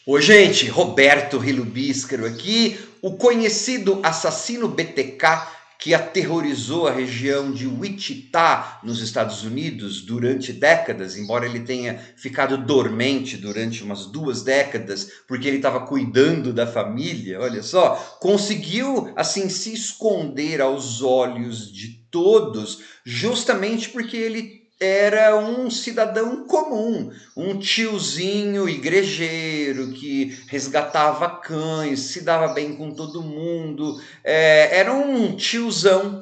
Oi, gente, Roberto Rilubíscaro aqui, o conhecido assassino BTK que aterrorizou a região de Wichita, nos Estados Unidos, durante décadas, embora ele tenha ficado dormente durante umas 2 décadas, porque ele estava cuidando da família, olha só, conseguiu, assim, se esconder aos olhos de todos, justamente porque ele era um cidadão comum, um tiozinho igrejeiro que resgatava cães, se dava bem com todo mundo, era um tiozão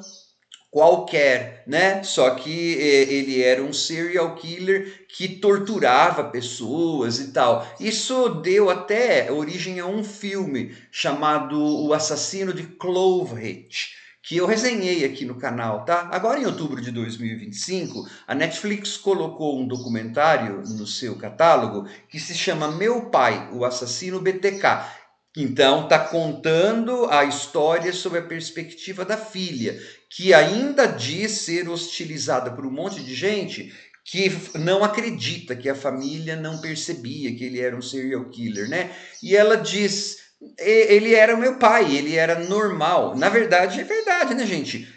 qualquer, né? Só que ele era um serial killer que torturava pessoas e tal. Isso deu até origem a um filme chamado O Assassino de Cloverhitch, que eu resenhei aqui no canal, tá? Agora em outubro de 2025, a Netflix colocou um documentário no seu catálogo que se chama Meu Pai, o Assassino BTK. Então, está contando a história sob a perspectiva da filha, que ainda diz ser hostilizada por um monte de gente que não acredita que a família não percebia que ele era um serial killer, né? E ela diz: ele era o meu pai, ele era normal. Na verdade, é verdade, né, gente?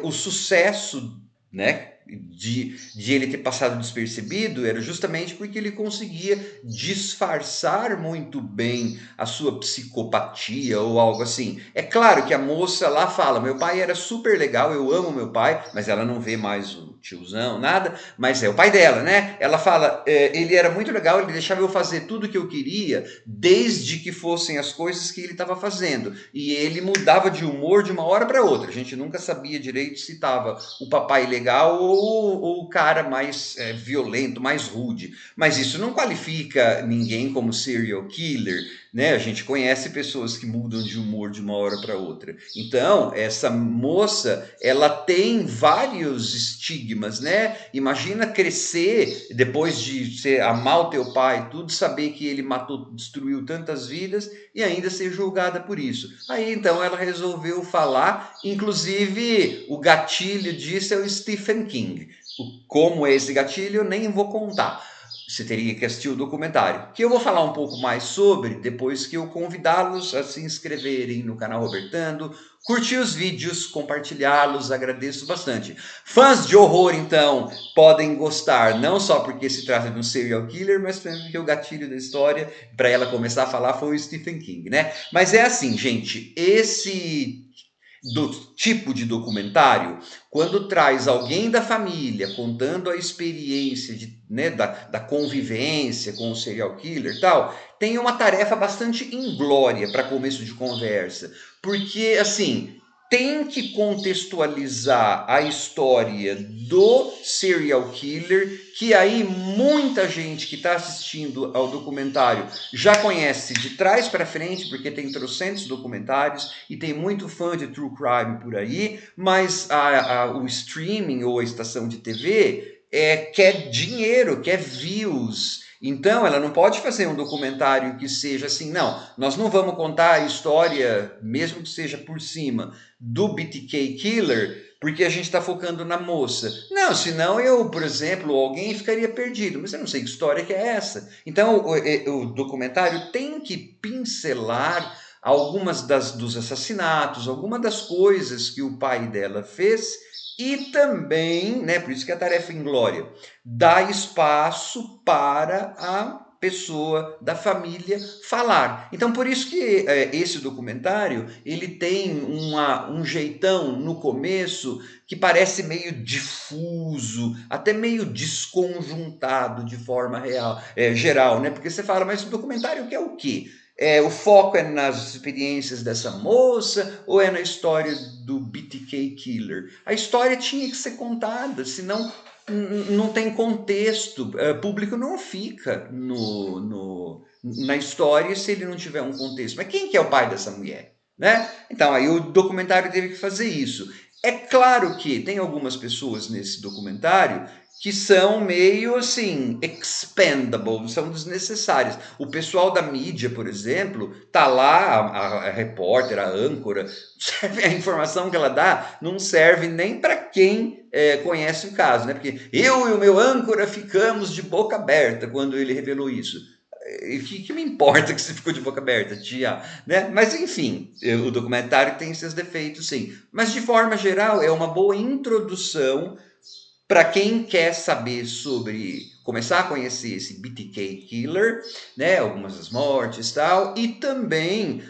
O sucesso, né, de ele ter passado despercebido era justamente porque ele conseguia disfarçar muito bem a sua psicopatia ou algo assim. É claro que a moça lá fala: meu pai era super legal, eu amo meu pai, mas ela não vê mais o tiozão, nada, mas é o pai dela, né? Ela fala: ele era muito legal, ele deixava eu fazer tudo que eu queria, desde que fossem as coisas que ele estava fazendo. E ele mudava de humor de uma hora para outra. A gente nunca sabia direito se estava o papai legal ou o cara mais violento, mais rude. Mas isso não qualifica ninguém como serial killer, né? A gente conhece pessoas que mudam de humor de uma hora para outra. Então, essa moça, ela tem vários estigmas, né? Imagina crescer depois de amar o teu pai, tudo, saber que ele matou, destruiu tantas vidas e ainda ser julgada por isso. Aí então ela resolveu falar, inclusive o gatilho disso é o Stephen King. Como é esse gatilho, eu nem vou contar. Você teria que assistir o documentário, que eu vou falar um pouco mais sobre depois que eu convidá-los a se inscreverem no canal Robertando, curtir os vídeos, compartilhá-los, agradeço bastante. Fãs de horror, então, podem gostar, não só porque se trata de um serial killer, mas também porque o gatilho da história, para ela começar a falar, foi o Stephen King, né? Mas é assim, gente, esse do tipo de documentário, quando traz alguém da família contando a experiência né, da convivência com o serial killer e tal, tem uma tarefa bastante inglória para começo de conversa. Porque, assim, tem que contextualizar a história do serial killer, que aí muita gente que está assistindo ao documentário já conhece de trás para frente, porque tem trocentos documentários e tem muito fã de true crime por aí, mas o streaming ou a estação de TV quer dinheiro, quer views. Então, ela não pode fazer um documentário que seja assim, não, nós não vamos contar a história, mesmo que seja por cima, do BTK Killer, porque a gente está focando na moça. Não, senão eu, por exemplo, alguém ficaria perdido, mas eu não sei que história que é essa. Então, o documentário tem que pincelar algumas dos assassinatos, algumas das coisas que o pai dela fez e também, né, por isso que a tarefa inglória, dá espaço para a pessoa da família falar. Então, por isso que esse documentário, ele tem um jeitão no começo que parece meio difuso, até meio desconjuntado de forma geral, né? Porque você fala, mas o documentário quer o quê? O foco é nas experiências dessa moça ou é na história do BTK Killer? A história tinha que ser contada, senão não tem contexto. O público não fica na história se ele não tiver um contexto. Mas quem que é o pai dessa mulher? Né? Então, aí o documentário teve que fazer isso. É claro que tem algumas pessoas nesse documentário que são meio assim, expendable, são desnecessárias. O pessoal da mídia, por exemplo, tá lá, a repórter, a âncora, a informação que ela dá não serve nem para quem conhece o caso, né? Porque eu e o meu âncora ficamos de boca aberta quando ele revelou isso. que me importa que você ficou de boca aberta, tia, né? Mas enfim, o documentário tem seus defeitos, sim. Mas de forma geral, é uma boa introdução para quem quer saber sobre começar a conhecer esse BTK Killer, né? Algumas das mortes e tal, e também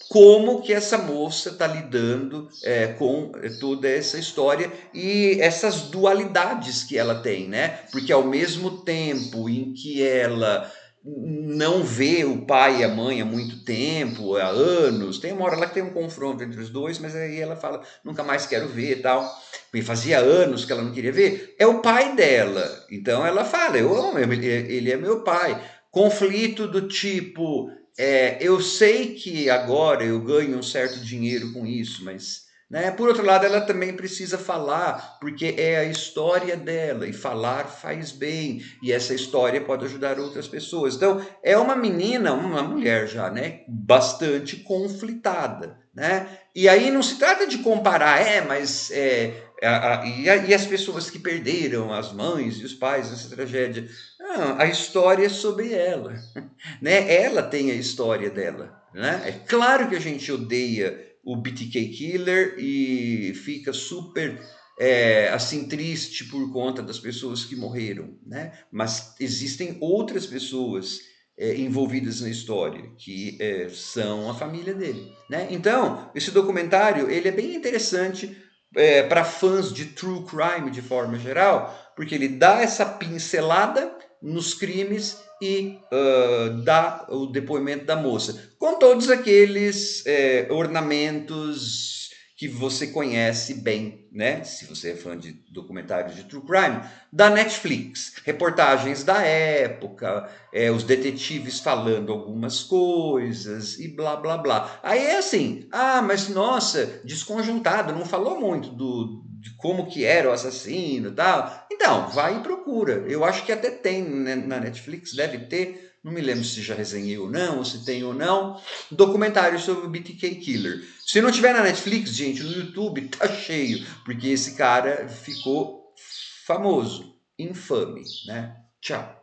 como que essa moça está lidando com toda essa história e essas dualidades que ela tem, né? Porque ao mesmo tempo em que ela não vê o pai e a mãe há muito tempo, há anos, tem uma hora lá que tem um confronto entre os dois, mas aí ela fala, nunca mais quero ver e tal, e fazia anos que ela não queria ver, é o pai dela, então ela fala, eu amo, ele é meu pai, conflito do tipo, eu sei que agora eu ganho um certo dinheiro com isso, mas, né, por outro lado, ela também precisa falar, porque é a história dela, e falar faz bem, e essa história pode ajudar outras pessoas. Então, é uma menina, uma mulher já, né, bastante conflitada, né? E aí não se trata de comparar, mas e as pessoas que perderam as mães e os pais nessa tragédia. Não, a história é sobre ela, né? Ela tem a história dela, né? É claro que a gente odeia o BTK Killer e fica super assim triste por conta das pessoas que morreram, né? Mas existem outras pessoas envolvidas na história que são a família dele, né? Então esse documentário ele é bem interessante para fãs de true crime de forma geral, porque ele dá essa pincelada nos crimes e dá o depoimento da moça, com todos aqueles ornamentos que você conhece bem, né? Se você é fã de documentários de true crime, da Netflix, reportagens da época, os detetives falando algumas coisas e blá blá blá. Aí é assim, mas nossa, desconjuntado, não falou muito de como que era o assassino e tal. Então, vai e procura. Eu acho que até tem, né, na Netflix, deve ter, não me lembro se já resenhei ou não, ou se tem ou não, documentário sobre o BTK Killer. Se não tiver na Netflix, gente, no YouTube tá cheio, porque esse cara ficou famoso, infame, né? Tchau.